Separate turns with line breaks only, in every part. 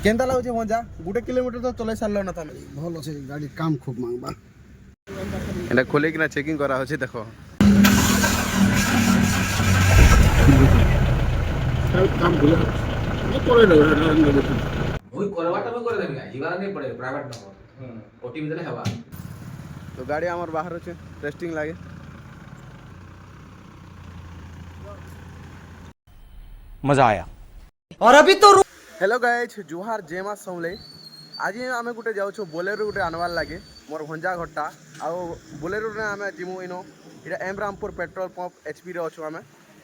केनता लाଗୁଛି ମଜା ଗୋଟେ କିଲୋମିଟର ତ ଚଲେଇ ସାରିଲ ନା ତମେ
ଭଲ ଅଛି ଗାଡ଼ି କାମ ଖୁବ ମାଗବା
এটা খোলে কিনা চেকিং করা হচ্ছে দেখো
কাম ভুলে করে দেবে
ওই করবাটা আমি করে দেবি ইবার নেই পড়ে প্রাইভেট নম্বর ওটিপি দেলে হেবা
তো গাড়ি আমার বাহার হচ্ছে টেস্টিং লাগে
मजा आया और अभी तो
हेलो गाइज जुहार जेमा समले आज आम गोटे जाऊँ बोलेरो गोटे आनबार लगे मोर भंजा घरटा आउ बोलेरो आम जीमु इनो इटा एम रामपुर पेट्रोल पंप एचपी रे अच्छु आम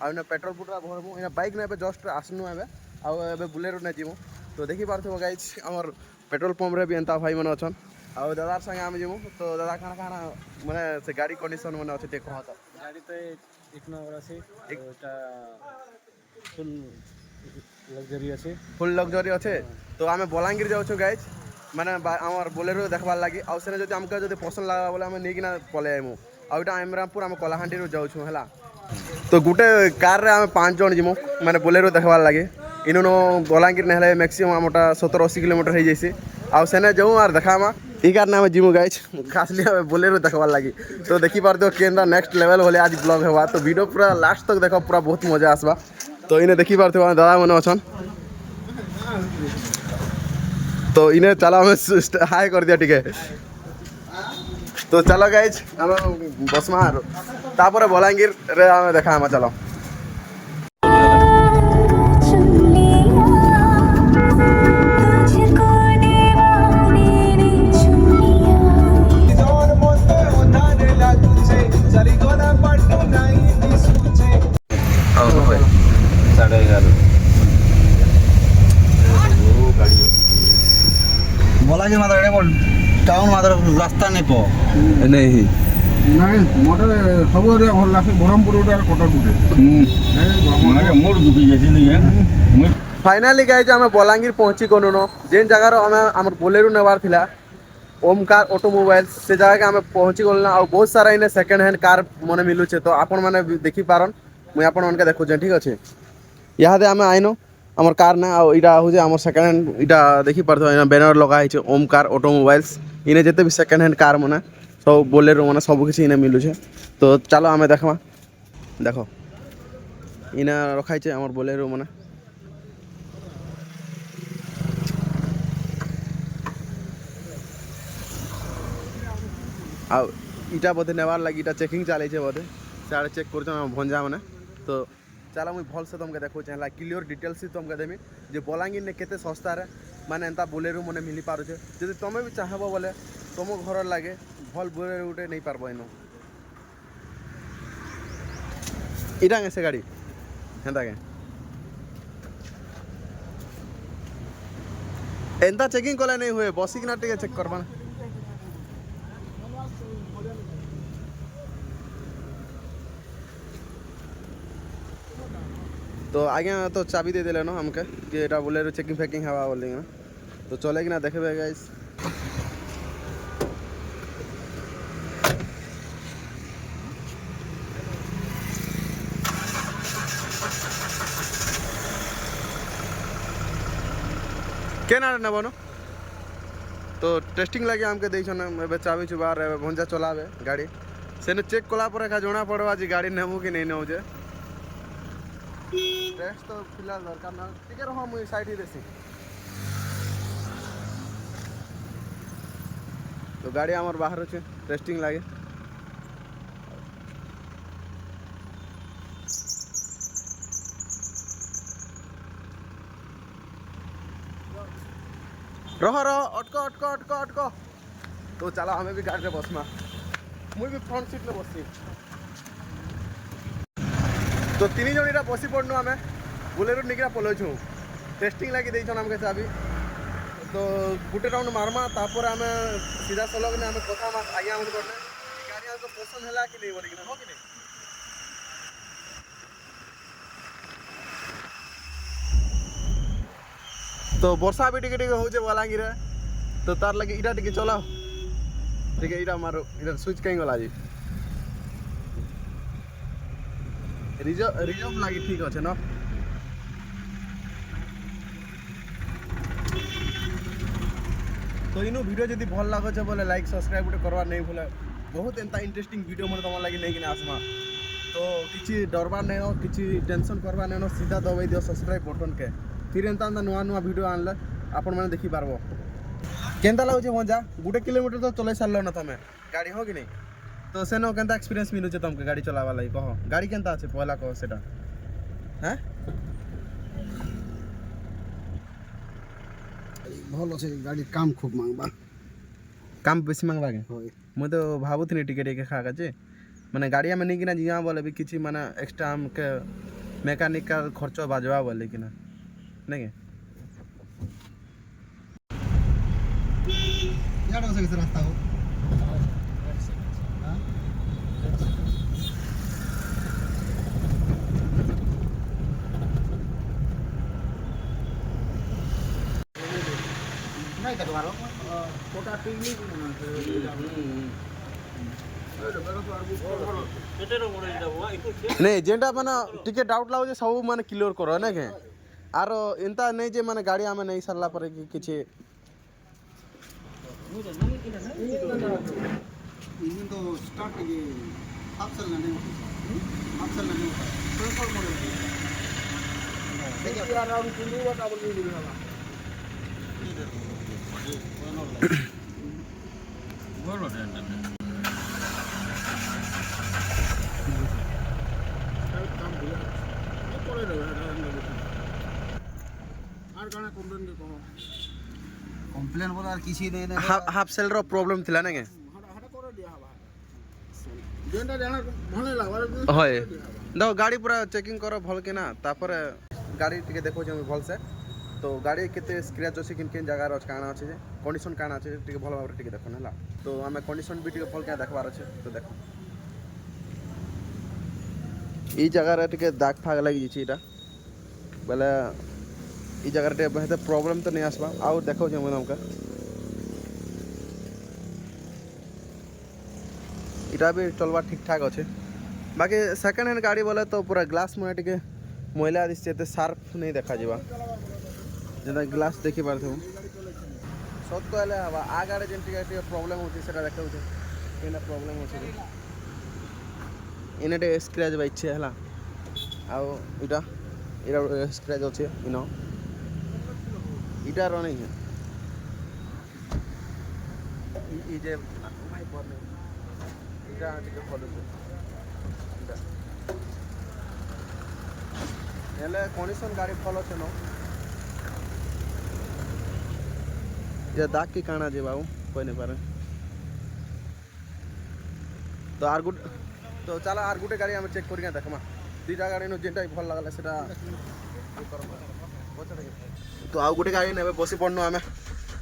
आउ पेट्रोल पुरा भरमु इन बाइक ने जस्ट आसनु एबे आउ एबे बोलेरो ने जीमु तो देखि पारथो गाइज हमर पेट्रोल पंप रे भी एंता भाई मन अछन आउ दादार संगे आम जीमु तो दादा काना काना माने से गाड़ी कंडीशन माने अछि ते कहत
गाड़ी तो एक नंबर আছে এটা ফুল लग्जरी আছে
फुल लग्जरी अच्छे तो आम बलांगीर जाऊँ गाइज माने आमर बोलेरो देखबार लगी आउ सेने जदि हमके जदि पसंद लगा बोले आम नहीं पलै आइमु आउटा एमरामपुर आम कलाहांडी जाऊँ है तो गोटे कार रे आम 5 जन जीमु माने बोलेरो देखबार लगे इनो बलांगीर नेहले मैक्सिमम आमटा 70-80 किलोमीटर हो जाइए आउ सेने जाऊँ आर देखामा ई कार नाम जीमु गाइज खासली बोलेरो देखबार लगी तो देखी पारते केनता नेक्स्ट लेवल होले आज ब्लॉग हेबा तो वीडियो पूरा लास्ट तक देखो पूरा बहुत मजा आसबा तो इन्हें देखी पारते दादा मन अछन तो इन्हें चलो हमें हाई कर दिया ठीक है तो चलो गाइज हम बसमा तापर बलांगीर रे आम देखा हम चलो
बोला कि मात्र टाउन मात्र रास्ता नहीं पो
नहीं
ନାଇଁ ମତେ ସବୁ ଏରିଆ ଭଲ ଲାଗୁଛି ବ୍ରହ୍ମପୁର ଗୋଟେ ଆଉ କଟକ ଗୋଟେ ମୋର ଦୁଃଖି ଯାଇଥିଲି
फाइनाली गाइज आम बलांगीर पहुँची गलु न जेन जगार आम आम बोलेरो नेबार थिला ओमकार ऑटोमोबाइल से जगह के आम पहुँची गलु ना और बहुत सारा इने सेकेंड हैंड कार मने मिलुचे तो आपण माने देखि पारन मुई आपण मानके देखुचे ठीक अच्छे इहादे आम आइनो आमर कार ना आ इटा हो आमर सेकेंड हैंड इटा देखि पारथो इना बैनर लगा है ओमकार ऑटोमोबाइल्स इने जेते भी सेकेंड हैंड कार मने सब बोलेरो माने सब किसी इने मिलुचे तो चलो आम देखमा देखो इना रखाई छे आमर बोलेरो माने आ इटा बोधे नेबार लगी इटा चेकिंग चले बोधे सारे चेक कर भंजा मैंने तो चलो मुझे भल से तुमके देखो चाहिए क्लियर डिटेल्स ही तुमके देमी जे बलांगीर ने केते सस्ता रे माने एंता बोलेरो मने मिली पारुचे जदि तुम भी चाहबो बोले तुम घर लगे भल बोलेरो उठे नहीं पारबो इनो इटा से गाड़ी हेंता के एंता चेकिंग कले नहीं हुए बसिकना टिके चेक करबा तो आगे तो चाबी दे देले ना हमके कि एटा बोलेरो चेकिंग फैकिंग हवा बोले ना तो चले कि ना देखबे गाइस केना नेबो न तो टेस्टिंग लगे हमके देइ छन एबे चाबी चुबार एबे भंजा चलावे गाड़ी सेने चेक कला पर का जोना पड़वा जी गाड़ी नेमु कि नहीं नेउ जे टेस्ट तो फिलहाल दरकार ना ठीक है रहो मुई साइड ही देसी तो गाड़ी आमर बाहर अच्छे टेस्टिंग लगे रहो रहो अटको अटको अटको अटको तो चलो हमें भी गाड़ी में बसमा मुई भी फ्रंट सीट में बसती तो 3 जन इटा बसी पड़नु आम बोलेरो निकला पलैछु टेस्टिंग लगी देछन हमके चाबी तो गुटे राउंड मारमा तापर आम सीधा सलग ने आम कथा आगे आम करने गाड़ी हमको पसंद है कि नहीं बोली हो कि नहीं तो वर्षा भी टिके टिके होजे बलांगीर तो तार लगे इटा टिके चलाओ ठीक है इटा मारो इटा स्विच कहीं गला जी रिजर्व लगी ठीक अच्छे ना তো ইনু ভিডিও যদি ভাল লাগুছে বলে লাইক সবসক্রাইব গুଟେ করবার নাই ভুলে বহুত এন্তা ইন্টারেস্টিং ভিডিও মানে তোমার লাগি নেই কিনা আসমা তো কিছু ডরবার নাই কিছু টেনশন করবার নাই সিধা দবাই দিও সবসক্রাইব বটন কে ফির এন্তা নূয়া নূয়া ভিডিও আনলে আপন মানে দেখি পারবো কেনতা লাগুছে মজা 1 কিলোমিটার তো চলে সারলো না তুমি গাড়ি হো কি নাই তো সেনো কেনতা এক্সপেরিয়েন্স মিলুছে তোমাকে গাড়ি চলাবার লাগি কহ গাড়ি কেনতা আছে পয়লা কহ সেটা হ্যাঁ
ভাল আছে গাড়ির কাম খুব মাংবা
কাম বেশি মাংবা কে
হয়
ମୁଁ ତ ଭାବୁଥିଲି ଟିକେ ଟିକେ ଖାକା ଯେ ମାନେ ଗାଡ଼ି ଆମେ ନେଇକିନା ଯିବା ବୋଲେ ବି କିଛି ମାନେ ଏକ୍ସଟ୍ରା ଆମକେ ମେକାନିକାଲ ଖର୍ଚ୍ଚ ବାଜବା ବୋଲେ କିନା ନାଇଁ
ইয়ার আছে কিছু রাস্তা হো নাই তো ভালো কোটা পিকনিক
ନାଇଁ ଯେନ୍ଟା ମାନେ ଟିକେ ଡାଉଟ୍ ଲାଗୁଛି ସବୁ ମାନେ କ୍ଲିୟର କର ନାଇଁ କେଁ ଆର ଏନ୍ତା ନାଇଁ ଯେ ମାନେ ଗାଡ଼ି ଆମେ ନେଇ ସାରିଲା ପରେ କିଛି
इंजन तो स्टार्ट ये हाफ चल नहीं हाफ चल नहीं पेट्रोल मॉडल देखिए अराउंड कुंडू वाला बोल रही है बोलो कम्प्लेन बोला किसी ने
ହାଫ୍ ସେଲ୍ର ପ୍ରୋବ୍ଲେମ୍ ଥିଲା ନାଇଁ କେଁ
जेंटा जाना भले लागवा
ହଏ ଦେଖ ଗାଡ଼ି ପୁରା ଚେକିଂ କର ଭଲ କିନା ତାପରେ ଗାଡ଼ି ଟିକେ ଦେଖାଉଛି ଆମେ ଭଲସେ ତ ଗାଡ଼ି କେତେ ସ୍କ୍ରାଚ୍ ଅଛି କିନ୍ କିନ୍ ଜାଗାରେ ଅଛି କାଣା ଅଛି ଯେ କଣ୍ଡିସନ୍ କାଣା ଅଛି ଟିକେ ଭଲ ଭାବରେ ଟିକେ ଦେଖୁନ ହେଲା ତ ଆମେ କଣ୍ଡିସନ୍ ବି ଟିକେ ଭଲ କିନା ଦେଖବାର ଅଛି ତ ଦେଖ এই জায়গাରେ ଟିକେ ଦାଗ ଫାଗ ଲାଗିଯାଇଛି ଏଇଟା ବୋଲେ এই ଜାଗାରେ ଟିକେ ହେତେ ପ୍ରୋବ୍ଲେମ୍ ତ ନେଇ ଆସିବା ଆଉ ଦେଖାଉଛି ମୁଁ ତମକୁ এটা भी चलवा ठीक ठाक अच्छे बाकी सेकेंड हैंड गाड़ी बोले तो पूरा ग्लास मुझे टे मैला दिशे एत सार्प नहीं देखा जा जेटा ग्लास देखी पार्थ सत कहले हवा आ गाड़ी जेन टे प्रॉब्लम होती देखा प्रॉब्लम अच्छे इने टे स्क्रैच बाइछे है आउ इटा इटा स्क्रैच अच्छे इन इटार नहीं है जे এটা ଟିକେ ଖୋଲୁଛୁ ହେଲେ କଣ୍ଡିସନ୍ ଗାଡ଼ି ଭଲ ଅଛି ନ ଯେ ଦାଗ କି କାଣା ଯିବା ଆଉ କହିନେପାରେ ତ ଆର୍ ଗୋଟେ ତ ଚାଲ ଆର୍ ଗୋଟେ ଗାଡ଼ି ଆମେ ଚେକ୍ କରିକି ଦେଖମା ଦୁଇଟା ଗାଡ଼ି ଯେନ୍ଟା ଭଲ ଲାଗଲା ସେଟା ତ ଆଉ ଗୋଟେ ଗାଡ଼ି ନେବେ ବସି ପଡ଼ନୁ ଆମେ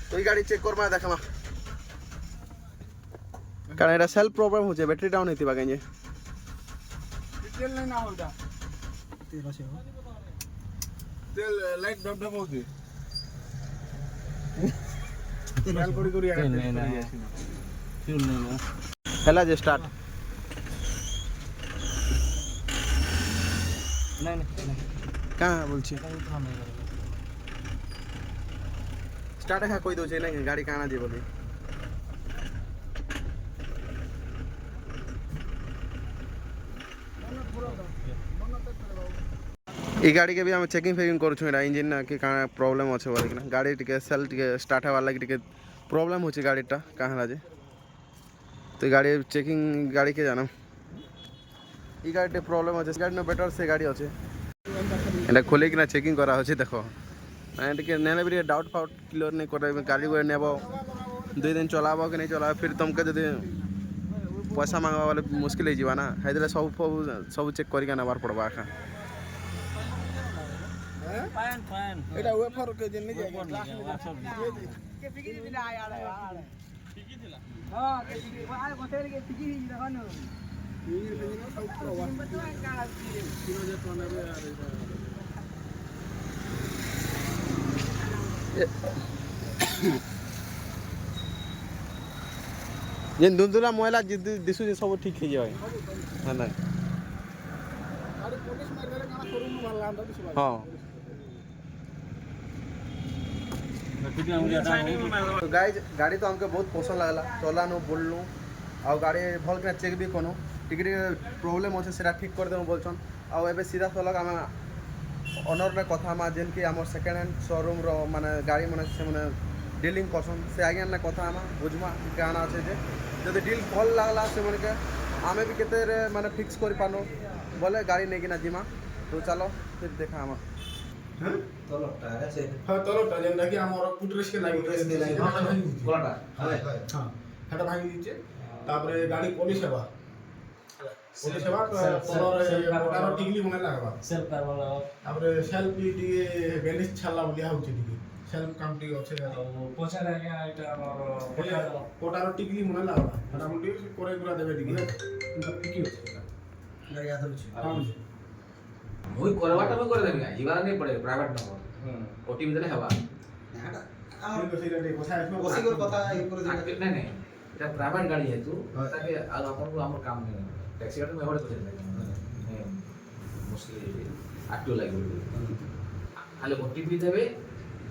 ତ ଏଇ ଗାଡ଼ି ଚେକ୍ କରମା ଦେଖମା कारण এটা সেলফ প্রবলেম হচ্ছে ব্যাটারি ডাউন হইতে পারে যে
तेल नहीं ना होता तेल से हो तेल लाइट डब डब होती तेल कोड़ी कोड़ी आगे नहीं ना फ्यूल नहीं ना
হেলা যে স্টার্ট
नहीं
কাঁ বলছি স্টার্ট হ্যাঁ কই দউছে না গাড়ি কানা যে বলি এই গাড়ি के भी हम चेकिंग फेकिंग करूँ एटा इंजिन ना कि काना प्रॉब्लम अच्छे बोल कि गाड़ी टिके सेल टिके स्टार्ट हवार लगे टिके प्रॉब्लम होची गाड़ीटा कहाँ जे तो गाड़ी चेकिंग गाड़ी के जाना ई गाड़ी टे प्रॉब्लम अच्छे गाड़ी न बेटर से गाड़ी अच्छे एटा खोले कि ना चेकिंग करा होची देखो मैं टिके नेले भी डाउट फाउट क्लियर नहीं कर गाड़ी को नेबो 2 दिन चलाबो कि नहीं चलाबो फिर तुमके जदि पैसा मांगवा वाले मुश्किल हो जावा ना हेदले सब चेक करके नबार पड़बा आखा
फैन फैन
এটা ওয়েফার কে জন্য যে
के पिकी दिला यार पिकी दिला हां के पिकी आ गोटेर के पिकी दिला खानो
ଯେନ୍ ଦୁନ୍ଦୁଲା ମଇଲା ଦିଶୁଛି ସବୁ ଠିକ୍ ହେଇଯିବ ହଁ ନା
ଗାଡ଼ି ପୋଲିସ ମାରିଲେ କାଣା କରୁନୁ ଭଲ ଲାଗନ୍ତା ଦିଶବା
ହଁ तो गाड़ी तो हमके बहुत पसंद लगला चलानु बोलनु आ गाड़ी भल के चेक भी कनु टिके प्रोब्लेम अच्छे से ठीक कर देनु बोलछन आ एबे सीधा सलग आम ओनर ने कथा मा जेन कि आम सेकेंड हैंड शोरूम रो माने गाड़ी माने से माने डीलिंग करसन से आगे ना कथा आम बुझमा काना আছে যে যদি ডিল ভাল লাগলা से मन के आमे भी केते माने फिक्स कर पानो बोले गाड़ी नहीं किना जिमा तो चलो फिर देखा आम
হ্যাঁ তলটা যেটা কি আমার ফুটরেস কে লাগি
গলাটা
হ্যাঁ সেটা ভাঙি দিচ্ছে তারপরে গাড়ি পুলিশ সেবা তলর টিকলি মনে লাগবা
सेल्फ करवा लो
তারপরে সেলফ দিয়ে ব্যালেন্স ছাড়লা বলিয়া হচ্ছে টিকে সেলফ কাম টিকে আছে
পৌঁছা লাগা এটা আমার
কোটার টিকলি মনে লাগবা মোটামুটি করে গুলা দেবে টিকে
কি হচ্ছে গাড়ি আদর হচ্ছে
ওই করবাটা আমি করে দেবি ଯିବାର नहीं पड़े प्राइवेट नंबर ओटीपी देले हेबा नहीं नहीं এটা প্রাইভেট গাড়ি হেতু তাকে আর আপনার আমার কাম নেই ট্যাক্সি গাড়ি में एवढे पैसे লাগে মুশকিল আটটো লাগবে খালি ওটিপি দেবে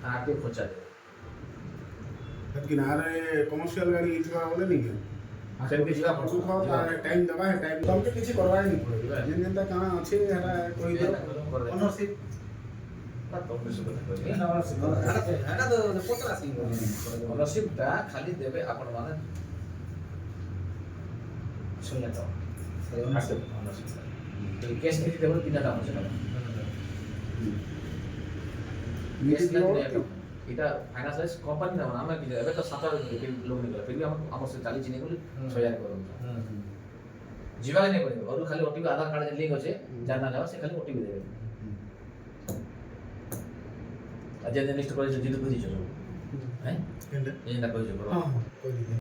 আর আটটো খরচা দেবে
কিনারে কমার্শিয়াল গাড়ি ইতবা বলে নি
সেমকে ଯିବା
কিছু খাও তার টাইম দেবা হে টাইম তমকে কিছু করবাই নি পড়ে যেন যেনটা কানা আছে হেটা কই দাও
অনারশিপ অনারশিপটা খালি দেবে আপন মানে শুনে তো অনারশিপটা কেস নিতে দেবে তিনটা দাম আছে কেস নিতে এটা ফাইনান্স কোম্পানি না আমরা কি দেবে তো 7,000 লোন নিবে फिर भी हम हमर से 40 চিনি বলি 6000 করব जीवा नहीं पड़ेगा और खाली ओटीपी आधार कार्ड लिंक আছে যার না যাও সে খালি ওটিপি দেবে আজ যে লিস্ট করেছো জিতু বুঝিছো হ্যাঁ এই না কইছো
হ্যাঁ কই দিই